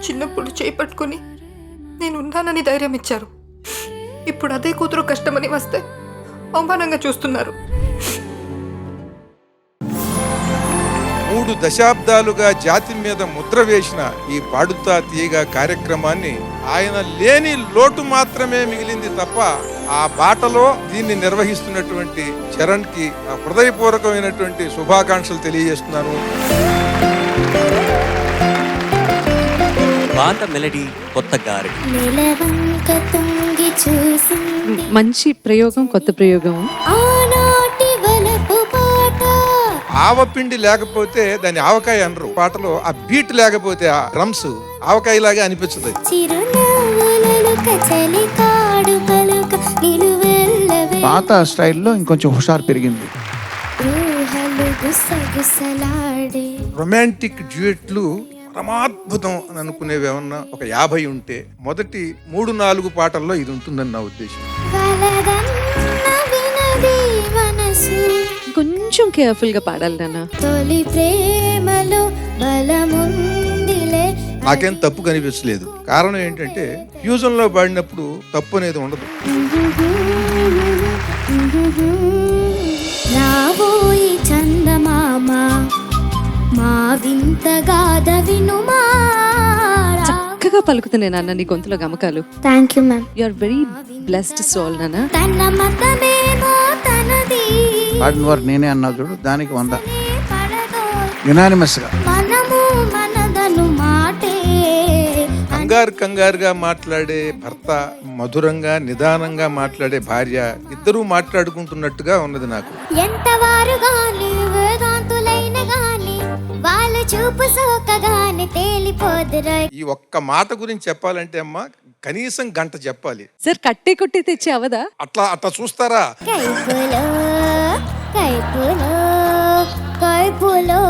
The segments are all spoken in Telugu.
చిన్నప్పుడు చేయి పట్టుకుని నేను ఉన్నానని ధైర్యం ఇచ్చారు. ఇప్పుడు అదే కూతురు కష్టమని వస్తే అవమానంగా చూస్తున్నారు. 3 దశాబ్దాలుగా జాతి మీద ముద్ర వేసిన ఈ పాడుతా తీయగా కార్యక్రమాన్ని ఆయన లేని లోటు మాత్రమే మిగిలింది తప్ప ఆ బాటలో దీన్ని నిర్వహిస్తున్నటువంటి చరణ్ కి హృదయపూర్వకమైనటువంటి శుభాకాంక్షలు తెలియజేస్తున్నాను. పాత మెలడీ కొత్త గారి మంచి ప్రయోగం, కొత్త ప్రయోగం. ఆవపిండి లేకపోతే దాన్ని ఆవకాయ అనరు. పాటలో ఆ బీట్ లేకపోతే ఆ డ్రమ్స్ ఆవకాయలాగా అనిపించదు. పాత స్టైల్లో ఇంకొంచెం హుషారు పెరిగింది. రొమాంటిక్ డ్యూయెట్లు పరమాద్భుతం అని అనుకునేవి ఏమన్నా ఒక 50 ఉంటే మొదటి 3-4 పాటల్లో ఇది ఉంటుందని నా ఉద్దేశం. కొంచెం కేర్ఫుల్ గా పాడాలి నాన్న. నాకేం తప్పు కనిపించలేదు. కారణం ఏంటంటే ఫ్యూజన్ లో పాడినప్పుడు తప్పు అనేది ఉండదు. రాబోయి చందమామ మా వింతగాథ వినుమా. చక్కగా పలుకుతున్నాయి నాన్న నీ గొంతులో గమకాలు. Thank you ma'am. You are very blessed soul నాన్న. తన మతమేమో తనది, పాడిన వారు నేనే అన్నా చూడు, దానికి 100 యునానిమస్ గా. మనము మనదను మాటే. కంగారుగా మాట్లాడే భర్త, మధురంగా నిదానంగా మాట్లాడే భార్య, ఇద్దరూ మాట్లాడుకుంటున్నట్టుగా ఉన్నది నాకు. ఎంతవారు గాని వేదాంతులైన గాని వాళ్ళ చూపు సోకగాని తేలిపోదురా. ఈ ఒక్క మాట గురించి చెప్పాలంటే అమ్మా కనీసం గంట చెప్పాలి. సార్ కట్టే కొట్టి తెచ్చి అవదా? అట్లా చూస్తారా? కైపులో కైపులో కైపులో.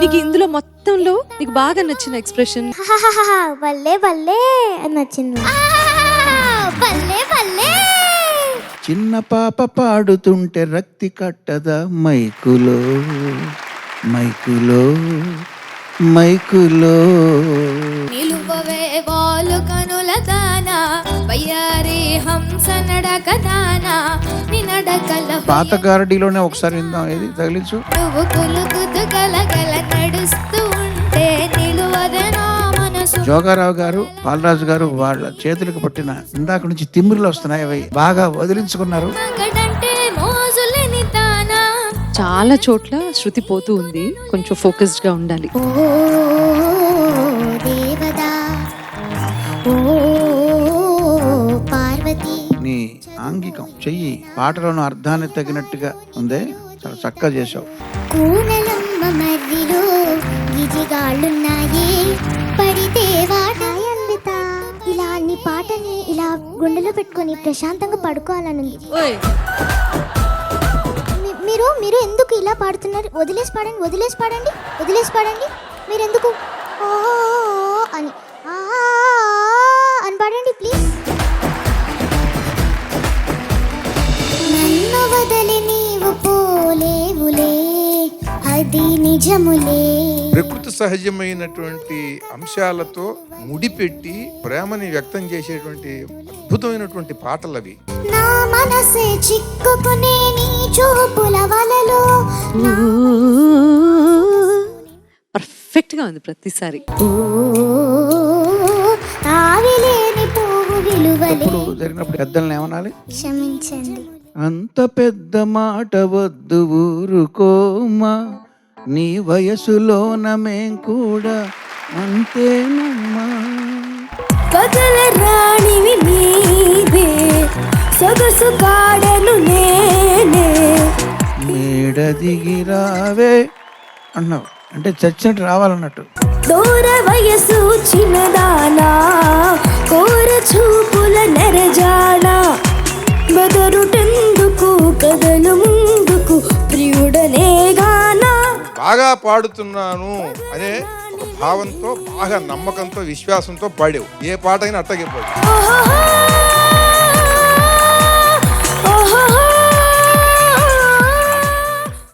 నీకు ఇందులో మొత్తంలో నీకు బాగా నచ్చిన ఎక్స్ప్రెషన్? బల్లే బల్లే అని నచ్చింది. బల్లే బల్లే. చిన్న పాప పాడుతుంటే రక్తి కట్టదా మైకులో మైకులో మైకులో. నిలువవే వాలు కనుల దానా వయ్యారి హంస నడక దానా నినడకల. పాత గారడీలోనే ఒకసారి విందాం, ఏది తగిలించు. నువ్వు కులుకుతు గలగల నడుస్తూ ఉంటే నిలువదనా మనసు. జోగారావు గారు, బాలరాజు గారు వాళ్ళ చేతులకు పట్టిన ఇందాక నుంచి తిమ్మిరులు వస్తున్నాయి, అవి బాగా వదిలించుకున్నారు. చాలా చోట్ల శృతి పోతూ ఉంది, కొంచెం ఫోకస్డ్ గా ఉండాలి. ఓ దేవదా ఓ పార్వతి. నీ ఆంగికం చెయ్యి పాటలోని అర్థాన్ని తగినట్టుగా ఉందే, చాలా చక్కగా చేసావు. కూనలమ్మ మర్రిలో గిజిగాళ్ళున్నాయి పడితే వాటాయి అన్విత. ఇలా నీ పాటని ఇలా గుండెలో పెట్టుకొని ప్రశాంతంగా పడుకోవాలనుంది. మీరు ఎందుకు ఇలా పాడుతున్నారు? వదిలేసి పాడండి, వదిలేసి పాడండి, వదిలేసి పాడండి. మీరు ఎందుకు అని అని పాడండి ప్లీజ్. నన్ను వదిలి నీవు పోలేవులే, అది నిజములే. ప్రకృతి సహజమైనటువంటి అంశాలతో ముడిపెట్టి ప్రేమని వ్యక్తం చేసేటువంటి అద్భుతమైనటువంటి పాటలు అవి. నా మనసే చిక్కుకునే నీ చూపుల వలలో. పర్ఫెక్ట్ గా ఉంది ప్రతిసారి. ఆవిలేని పువ్వు విలువలే. జరిగినప్పుడు పెద్దల్ని ఏమనాలి? క్షమించండి. అంత పెద్ద మాట వద్దు ఊరుకోమా, నీ వయసులోన మేం కూడా అంతేనమ్మా. పగల రాణివి నీవే, సొగసు కాడను నేనే. మేడ దిగి రావే అన్నావు అంటే చచ్చినట్టు రావాలన్నట్టు. దూర వయసు చిన్నదానా, కోర చూపుల నెరజానా. బెదరుటెందుకు కదలు ముందుకు ప్రియుడనే గానా. బాగా పాడుతున్నాను అనే ఒక భావంతో, బాగా నమ్మకంతో, విశ్వాసంతో పాడావు. ఏ పాట అయినా అట్టగే పాడు.